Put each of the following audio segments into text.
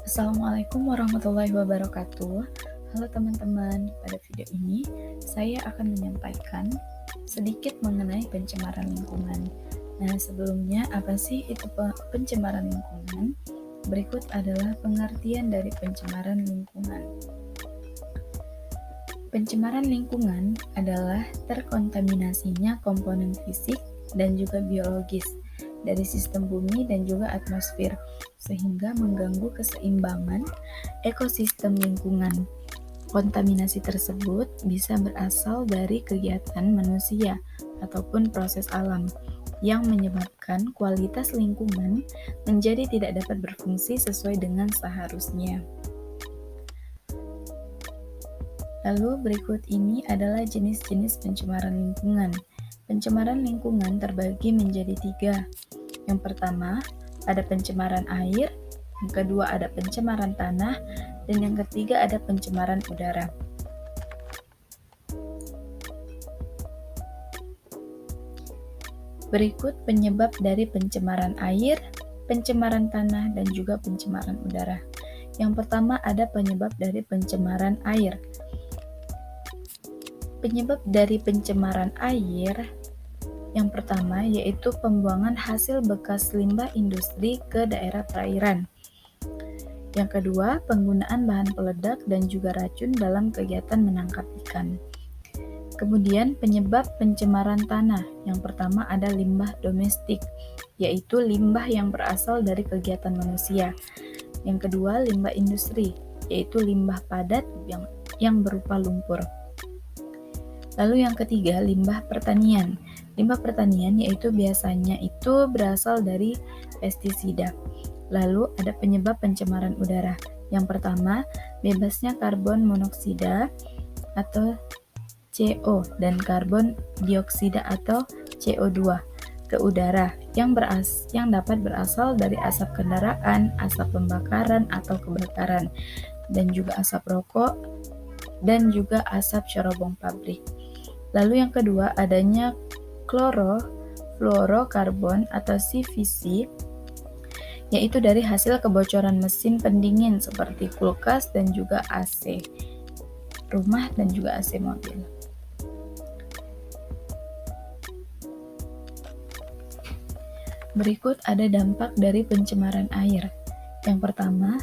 Assalamualaikum warahmatullahi wabarakatuh. Halo teman-teman, pada video ini saya akan menyampaikan sedikit mengenai pencemaran lingkungan. Nah, sebelumnya apa sih itu pencemaran lingkungan? Berikut adalah pengertian dari pencemaran lingkungan. Pencemaran lingkungan adalah terkontaminasinya komponen fisik dan juga biologis dari sistem bumi dan juga atmosfer, sehingga mengganggu keseimbangan ekosistem lingkungan. Kontaminasi tersebut bisa berasal dari kegiatan manusia ataupun proses alam yang menyebabkan kualitas lingkungan menjadi tidak dapat berfungsi sesuai dengan seharusnya. Lalu berikut ini adalah jenis-jenis pencemaran lingkungan. Pencemaran lingkungan terbagi menjadi 3. Yang pertama, ada pencemaran air, yang kedua ada pencemaran tanah, dan yang ketiga ada pencemaran udara. Berikut penyebab dari pencemaran air, pencemaran tanah, dan juga pencemaran udara. Yang pertama ada penyebab dari pencemaran air. Penyebab dari pencemaran air yang pertama yaitu pembuangan hasil bekas limbah industri ke daerah perairan. Yang kedua, penggunaan bahan peledak dan juga racun dalam kegiatan menangkap ikan. Kemudian penyebab pencemaran tanah. Yang pertama ada limbah domestik, yaitu limbah yang berasal dari kegiatan manusia. Yang kedua, limbah industri, yaitu limbah padat yang berupa lumpur. Lalu yang ketiga, limbah pertanian. Limbah pertanian yaitu biasanya itu berasal dari pestisida. Lalu ada penyebab pencemaran udara. Yang pertama, bebasnya karbon monoksida atau CO dan karbon dioksida atau CO2 ke udara yang dapat berasal dari asap kendaraan, asap pembakaran atau kebakaran, dan juga asap rokok dan juga asap cerobong pabrik. Lalu yang kedua, adanya klorofluorokarbon atau CFC, yaitu dari hasil kebocoran mesin pendingin seperti kulkas dan juga AC rumah dan juga AC mobil. Berikut ada dampak dari pencemaran air. Yang pertama,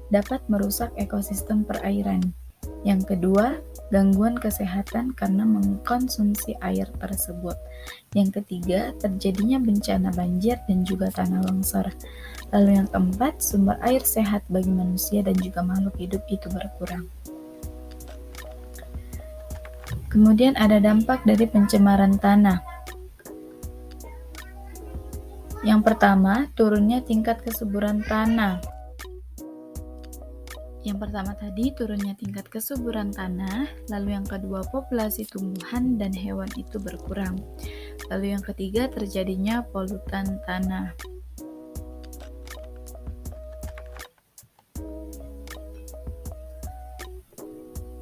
dapat merusak ekosistem perairan. Yang kedua, gangguan kesehatan karena mengkonsumsi air tersebut. Yang ketiga, terjadinya bencana banjir dan juga tanah longsor. Lalu yang keempat, sumber air sehat bagi manusia dan juga makhluk hidup itu berkurang. Kemudian ada dampak dari pencemaran tanah. Yang pertama, turunnya tingkat kesuburan tanah. Yang pertama tadi turunnya tingkat kesuburan tanah, lalu yang kedua populasi tumbuhan dan hewan itu berkurang. Lalu yang ketiga terjadinya polutan tanah.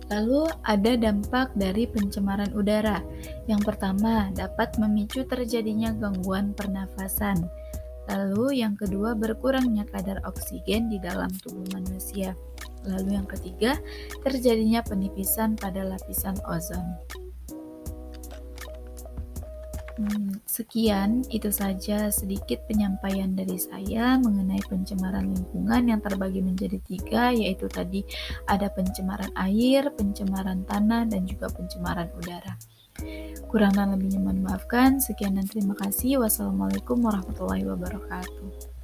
Lalu ada dampak dari pencemaran udara. Yang pertama dapat memicu terjadinya gangguan pernafasan. Lalu yang kedua berkurangnya kadar oksigen di dalam tubuh manusia. Lalu yang ketiga, terjadinya penipisan pada lapisan ozon. Sekian, itu saja sedikit penyampaian dari saya mengenai pencemaran lingkungan yang terbagi menjadi 3, yaitu tadi ada pencemaran air, pencemaran tanah, dan juga pencemaran udara. Kurang dan lebihnya mohon maafkan. Sekian dan terima kasih. Wassalamualaikum warahmatullahi wabarakatuh.